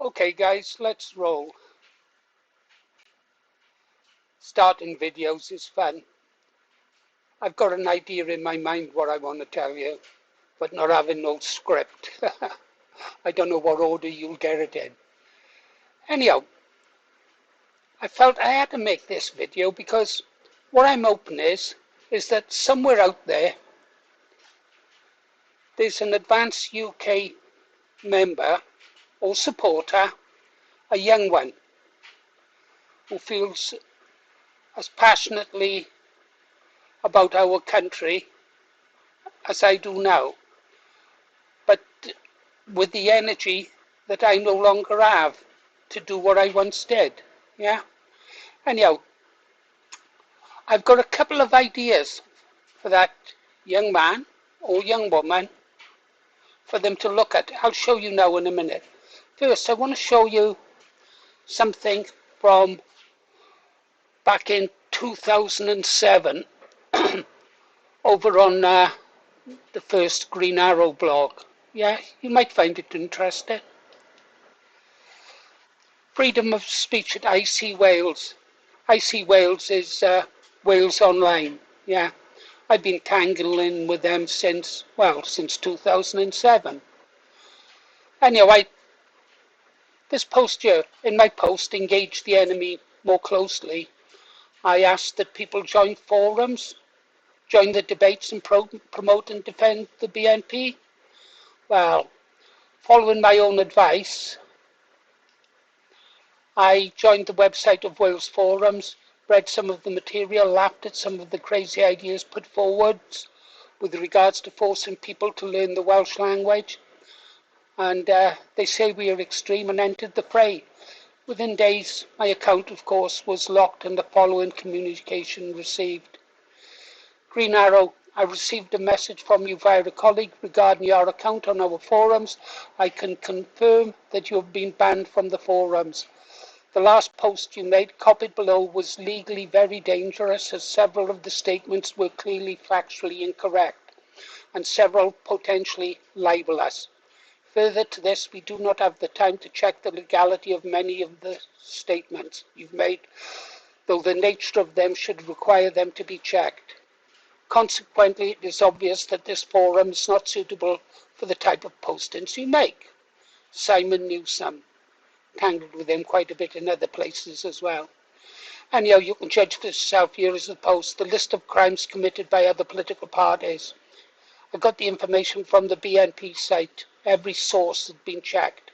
Okay guys, let's roll. Starting videos is fun. I've got an idea in my mind what I want to tell you, but not having no script. I don't know what order you'll get it in. Anyhow, I felt I had to make this video because what I'm hoping is that somewhere out there's an advanced UK member or supporter, a young one, who feels as passionately about our country as I do now, but with the energy that I no longer have to do what I once did. Yeah. Anyhow, I've got a couple of ideas for that young man or young woman for them to look at. I'll show you now in a minute. First, I want to show you something from back in 2007 over on the first Green Arrow blog. Yeah, you might find it interesting. Freedom of speech at IC Wales. IC Wales is Wales Online. Yeah, I've been tangling with them since 2007. Anyway, this post here, in my post, Engage the Enemy More Closely, I asked that people join forums, join the debates and promote and defend the BNP. Well, following my own advice, I joined the website of Wales Forums, read some of the material, laughed at some of the crazy ideas put forward with regards to forcing people to learn the Welsh language. And they say we are extreme, and entered the fray. Within days, my account, of course, was locked and the following communication received. Green Arrow, I received a message from you via a colleague regarding your account on our forums. I can confirm that you have been banned from the forums. The last post you made, copied below, was legally very dangerous, as several of the statements were clearly factually incorrect and several potentially libelous. Further to this, we do not have the time to check the legality of many of the statements you've made, though the nature of them should require them to be checked. Consequently, it is obvious that this forum is not suitable for the type of postings you make. Simon Newsome. Tangled with him quite a bit in other places as well. Anyhow, you can judge for yourself. Here is the post, the list of crimes committed by other political parties. I got the information from the BNP site. Every source had been checked.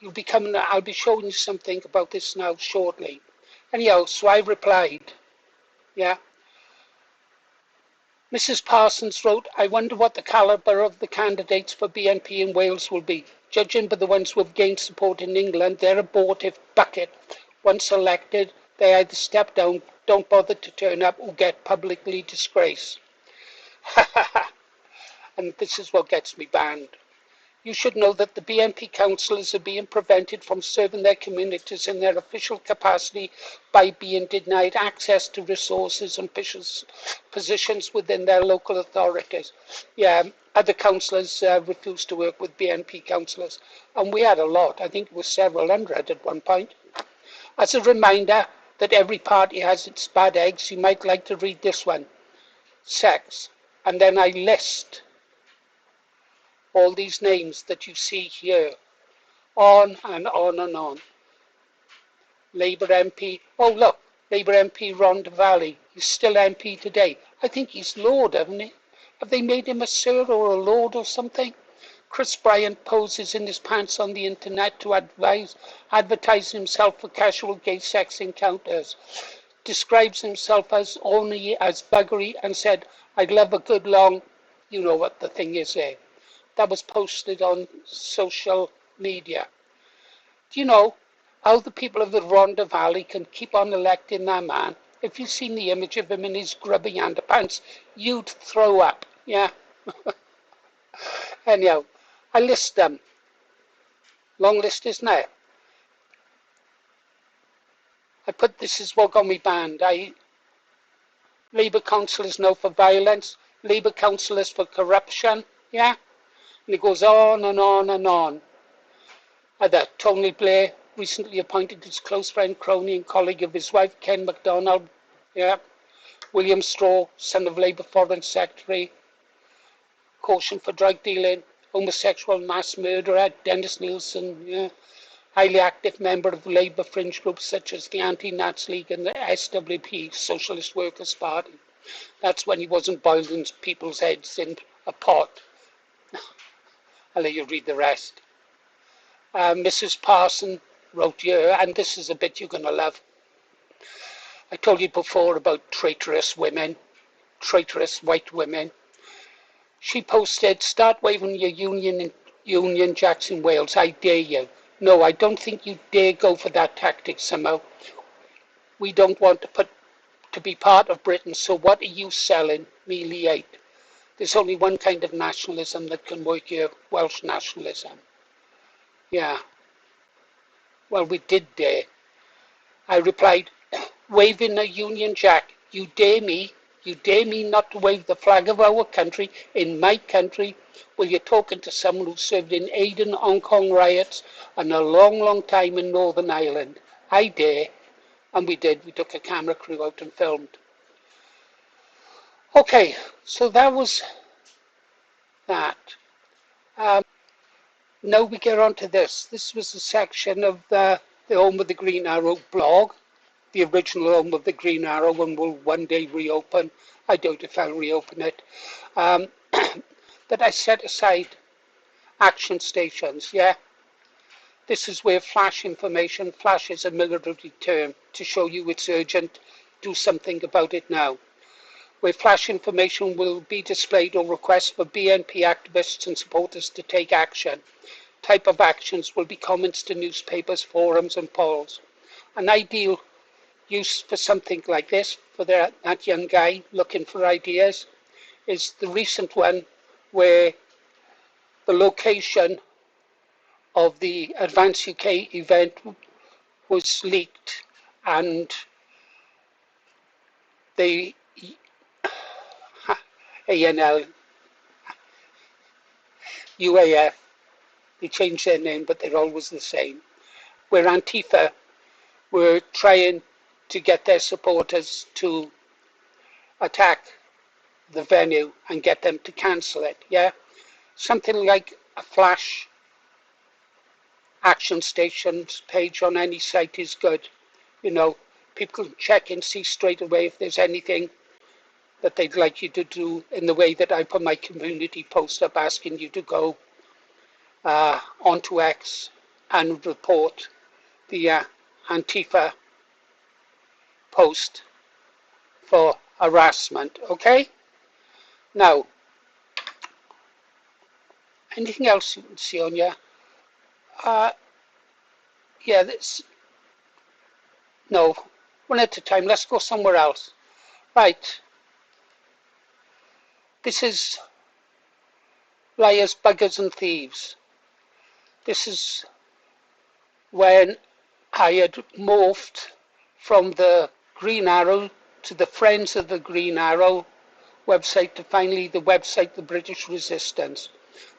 I'll be showing you something about this now shortly. Anyhow, so I replied. Yeah. Mrs. Parsons wrote, I wonder what the calibre of the candidates for BNP in Wales will be. Judging by the ones who have gained support in England, they're abortive bucket. Once elected, they either step down, don't bother to turn up, or get publicly disgraced. And this is what gets me banned. You should know that the BNP councillors are being prevented from serving their communities in their official capacity by being denied access to resources and positions within their local authorities. Yeah, other councillors refused to work with BNP councillors, and we had a lot. I think it was several hundred at one point. As a reminder that every party has its bad eggs, you might like to read this one. Sex. And then I list all these names that you see here, on and on and on. Labour MP, oh look, Labour MP Rhondda Valley, he's still MP today. I think he's Lord, haven't he? Have they made him a Sir or a Lord or something? Chris Bryant poses in his pants on the internet to advertise himself for casual gay sex encounters. Describes himself as only as buggery and said, I'd love a good long, you know what the thing is there. That was posted on social media. Do you know how the people of the Rhondda Valley can keep on electing that man? If you've seen the image of him in his grubby underpants, you'd throw up. Yeah. Anyhow, I list them. Long list, isn't it? I put this is what got me banned. Labour councillors no for violence, Labour councillors for corruption. Yeah. And it goes on and on and on. That Tony Blair, recently appointed his close friend, crony and colleague of his wife, Ken MacDonald. Yeah. William Straw, son of Labour Foreign Secretary, caution for drug dealing, homosexual mass murderer, Dennis Nielsen, yeah. Highly active member of Labour fringe groups such as the Anti-Nats League and the SWP, Socialist Workers' Party. That's when he wasn't boiling people's heads in a pot. I'll let you read the rest. Mrs. Parson wrote here, and this is a bit you're going to love. I told you before about traitorous women, traitorous white women. She posted, start waving your Union Jacks in Wales, I dare you. No, I don't think you dare go for that tactic somehow. We don't want to be part of Britain, so what are you selling? Mealy 8. There's only one kind of nationalism that can work here, Welsh nationalism. Yeah. Well, we did dare. I replied, waving a Union Jack, you dare me not to wave the flag of our country in my country? Well, you're talking to someone who served in Aden, Hong Kong riots and a long, long time in Northern Ireland. I dare. And we did. We took a camera crew out and filmed. Okay, so that was that. Now we get on to this. This was a section of the Home of the Green Arrow blog, the original Home of the Green Arrow, and will one day reopen. I doubt if I'll reopen it. That I set aside action stations, yeah? This is where flash information, flash is a military term, to show you it's urgent, do something about it now. Where flash information will be displayed or requests for BNP activists and supporters to take action. Type of actions will be comments to newspapers, forums and polls. An ideal use for something like this, for that young guy looking for ideas, is the recent one where the location of the Advance UK event was leaked and the ANL, UAF, they changed their name, but they're always the same, where Antifa were trying to get their supporters to attack the venue and get them to cancel it, yeah? Something like a flash action stations page on any site is good. You know, people can check and see straight away if there's anything that they'd like you to do, in the way that I put my community post up asking you to go onto X and report the Antifa post for harassment. Okay? Now, anything else you can see on here? Yeah, this. No, one at a time. Let's go somewhere else. Right. This is liars, buggers and thieves. This is when I had morphed from the Green Arrow to the Friends of the Green Arrow website to finally the website, the British Resistance.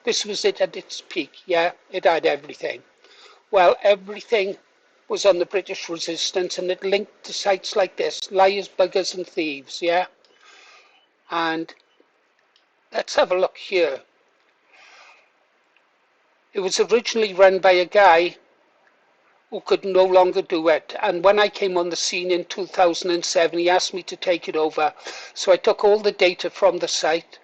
This was it at its peak, yeah? It had everything. Well, everything was on the British Resistance and it linked to sites like this, liars, buggers and thieves, yeah? And let's have a look here. It was originally run by a guy who could no longer do it. And when I came on the scene in 2007, he asked me to take it over. So I took all the data from the site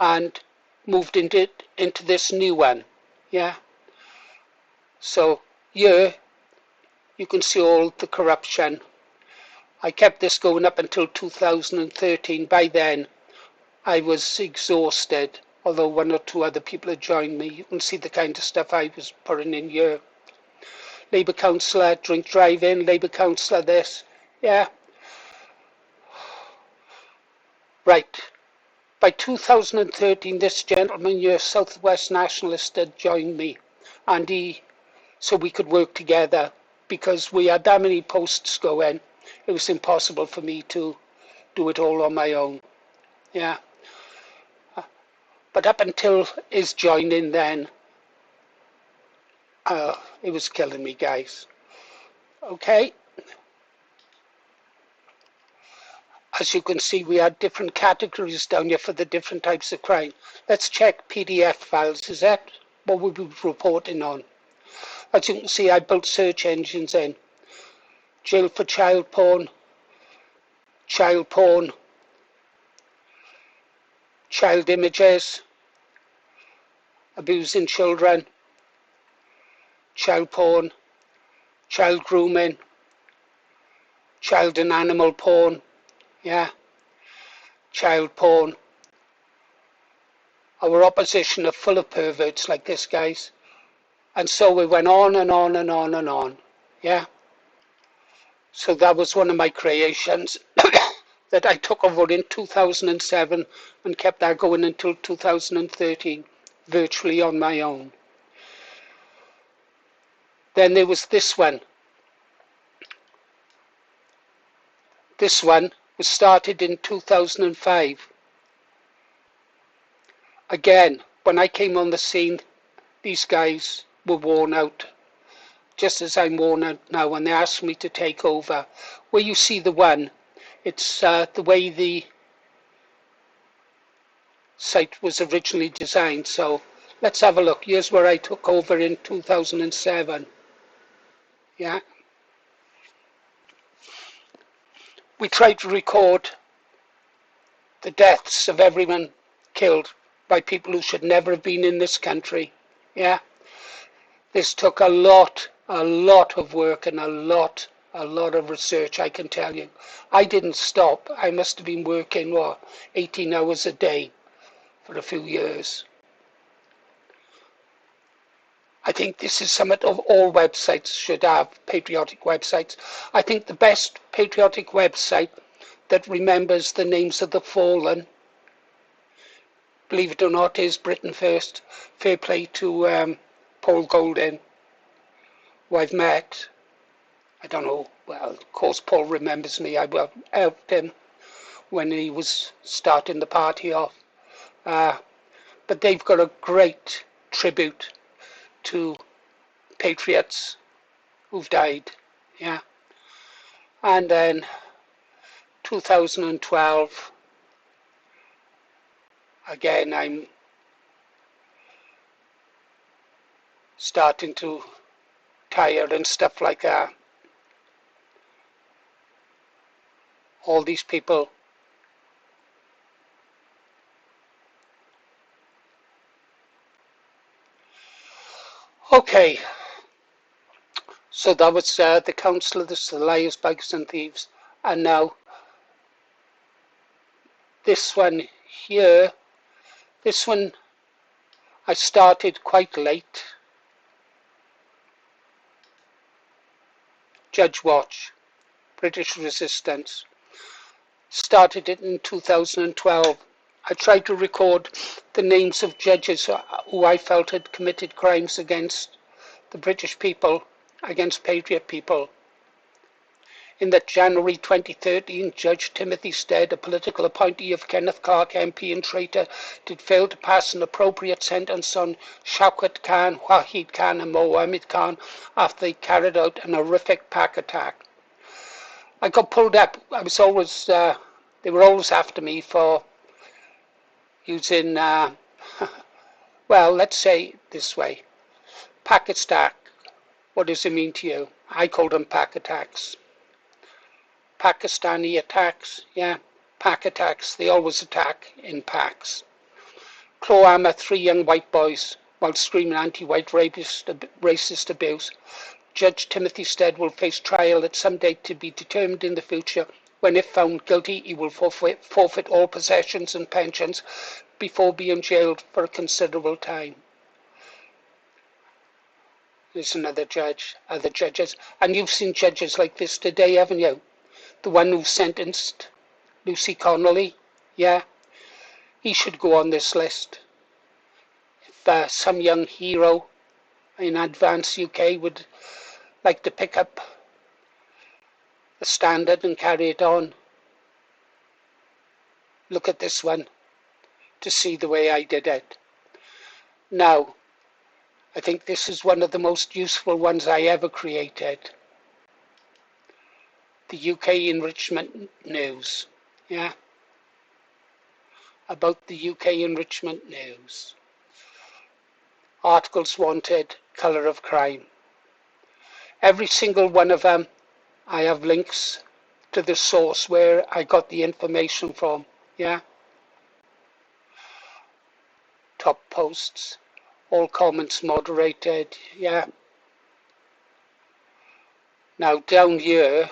and moved into this new one. Yeah. So here you can see all the corruption. I kept this going up until 2013. By then, I was exhausted, although one or two other people had joined me. You can see the kind of stuff I was putting in here. Labour councillor, drink drive-in, Labour councillor this. Yeah. Right. By 2013, this gentleman here, Southwest Nationalist, had joined me. And so we could work together, because we had that many posts going. It was impossible for me to do it all on my own. Yeah. But up until his joining then, it was killing me, guys. Okay. As you can see, we had different categories down here for the different types of crime. Let's check PDF files. Is that what we'll be reporting on? As you can see, I built search engines in. Jail for child porn, child images, abusing children, child porn, child grooming, child and animal porn, yeah, child porn. Our opposition are full of perverts like this, guys. And so we went on and on and on and on, yeah. So that was one of my creations that I took over in 2007 and kept that going until 2013, virtually on my own. Then there was this one. This one was started in 2005. Again, when I came on the scene, these guys were worn out, just as I'm worn out now, when they asked me to take over. Where you see the one, it's the way the site was originally designed. So let's have a look. Here's where I took over in 2007. Yeah. We tried to record the deaths of everyone killed by people who should never have been in this country. Yeah. This took a lot of work and a lot of research, I can tell you. I didn't stop. I must have been working, 18 hours a day for a few years. I think this is something of all websites should have, patriotic websites. I think the best patriotic website that remembers the names of the fallen, believe it or not, is Britain First. Fair play to Paul Golding, who I've met. I don't know, well, of course Paul remembers me. I helped him when he was starting the party off. But they've got a great tribute to patriots who've died, yeah. And then 2012, again, I'm starting to tire and stuff like that. All these people okay, so that was the Council of the Liars, Buggers and Thieves. And now this one here, this one I started quite late. Judge Watch, British Resistance. Started it in 2012. I tried to record the names of judges who I felt had committed crimes against the British people, against patriot people. In that January 2013, Judge Timothy Stead, a political appointee of Kenneth Clark MP and traitor, did fail to pass an appropriate sentence on Shaukat Khan, Wahid Khan and Mohammed Khan after they carried out an horrific pack attack. I got pulled up. I was always, they were always after me for using, well, let's say this way. Pack attack. What does it mean to you? I call them pack attacks. Pakistani attacks, yeah, pack attacks. They always attack in packs. Claw hammer 3 young white boys while screaming anti-white racist abuse. Judge Timothy Stead will face trial at some date to be determined in the future, when if found guilty he will forfeit all possessions and pensions before being jailed for a considerable time. There's another judge, other judges, and you've seen judges like this today, haven't you? The one who sentenced Lucy Connolly, yeah, he should go on this list. If some young hero in Advance UK would like to pick up the standard and carry it on. Look at this one. to see the way I did it. Now, I think this is one of the most useful ones I ever created. The UK enrichment news. Yeah. About the UK enrichment news. Articles wanted, colour of crime. Every single one of them, I have links to the source where I got the information from. Yeah. Top posts. All comments moderated. Yeah. Now down here,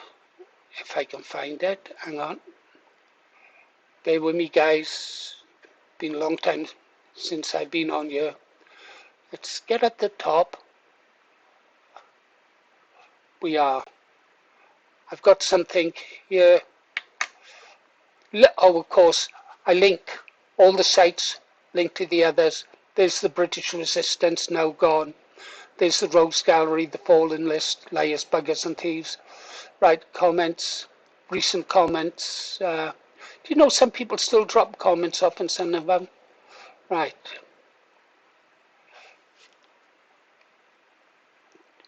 if I can find it, hang on. Bear with me, guys. Been a long time since I've been on here. Let's get at the top. We are. I've got something here. Oh, of course, I link all the sites, link to the others. There's the British Resistance, now gone. There's the Rogues Gallery, the Fallen List, Liars, Buggers and Thieves. Right, comments, recent comments. Do you know some people still drop comments off in some of them? Right.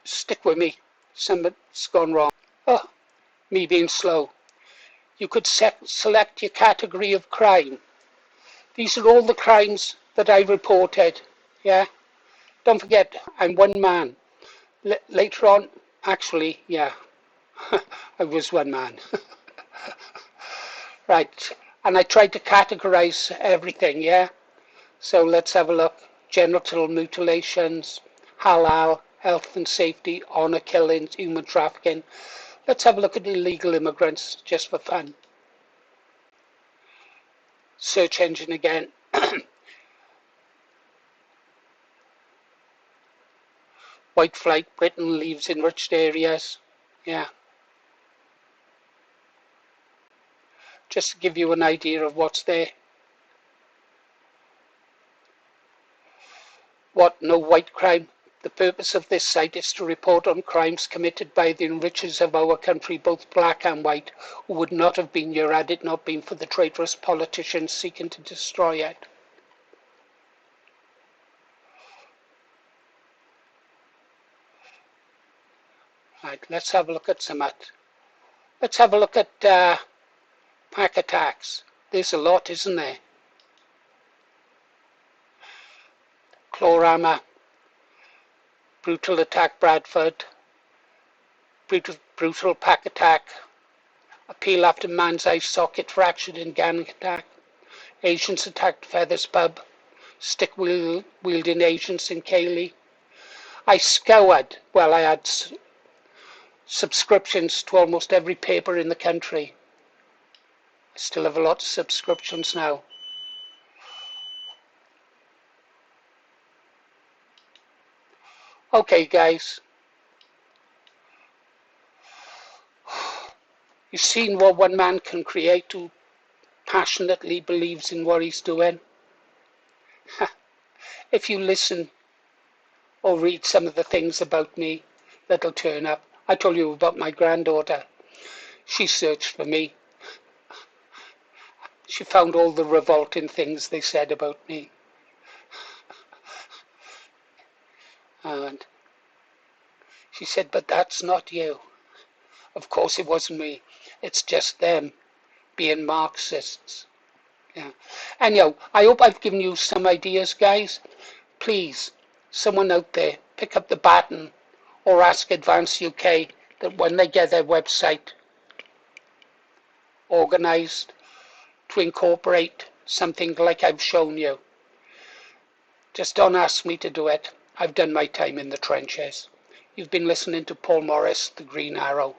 Stick with me. Something's gone wrong. Oh, me being slow. You could select your category of crime. These are all the crimes that I reported. Yeah. Don't forget, I'm one man. Later on, actually, yeah, I was one man. Right. And I tried to categorize everything, yeah? So let's have a look. Genital mutilations, halal, health and safety, honor killings, human trafficking. Let's have a look at illegal immigrants, just for fun. Search engine again. White flight, Britain leaves enriched areas. Yeah. Just to give you an idea of what's there. What? No white crime? The purpose of this site is to report on crimes committed by the enrichers of our country, both black and white, who would not have been here had it not been for the traitorous politicians seeking to destroy it. Right, let's have a look at some at. Let's have a look at pack attacks. There's a lot, isn't there? Chlorama, brutal attack Bradford, brutal pack attack, appeal after man's eye socket fractured in gang attack, Asians attacked Feathers pub, stick wielding Asians in Cayley. I scoured, well, I had subscriptions to almost every paper in the country. I still have a lot of subscriptions now. Okay, guys. You've seen what one man can create who passionately believes in what he's doing. If you listen or read some of the things about me that'll turn up. I told you about my granddaughter. She searched for me. She found all the revolting things they said about me. And she said, but that's not you. Of course it wasn't me. It's just them being Marxists. Yeah. Anyhow, I hope I've given you some ideas, guys. Please, someone out there, pick up the baton or ask Advance UK that when they get their website organized to incorporate something like I've shown you. Just don't ask me to do it. I've done my time in the trenches. You've been listening to Paul Morris, The Green Arrow.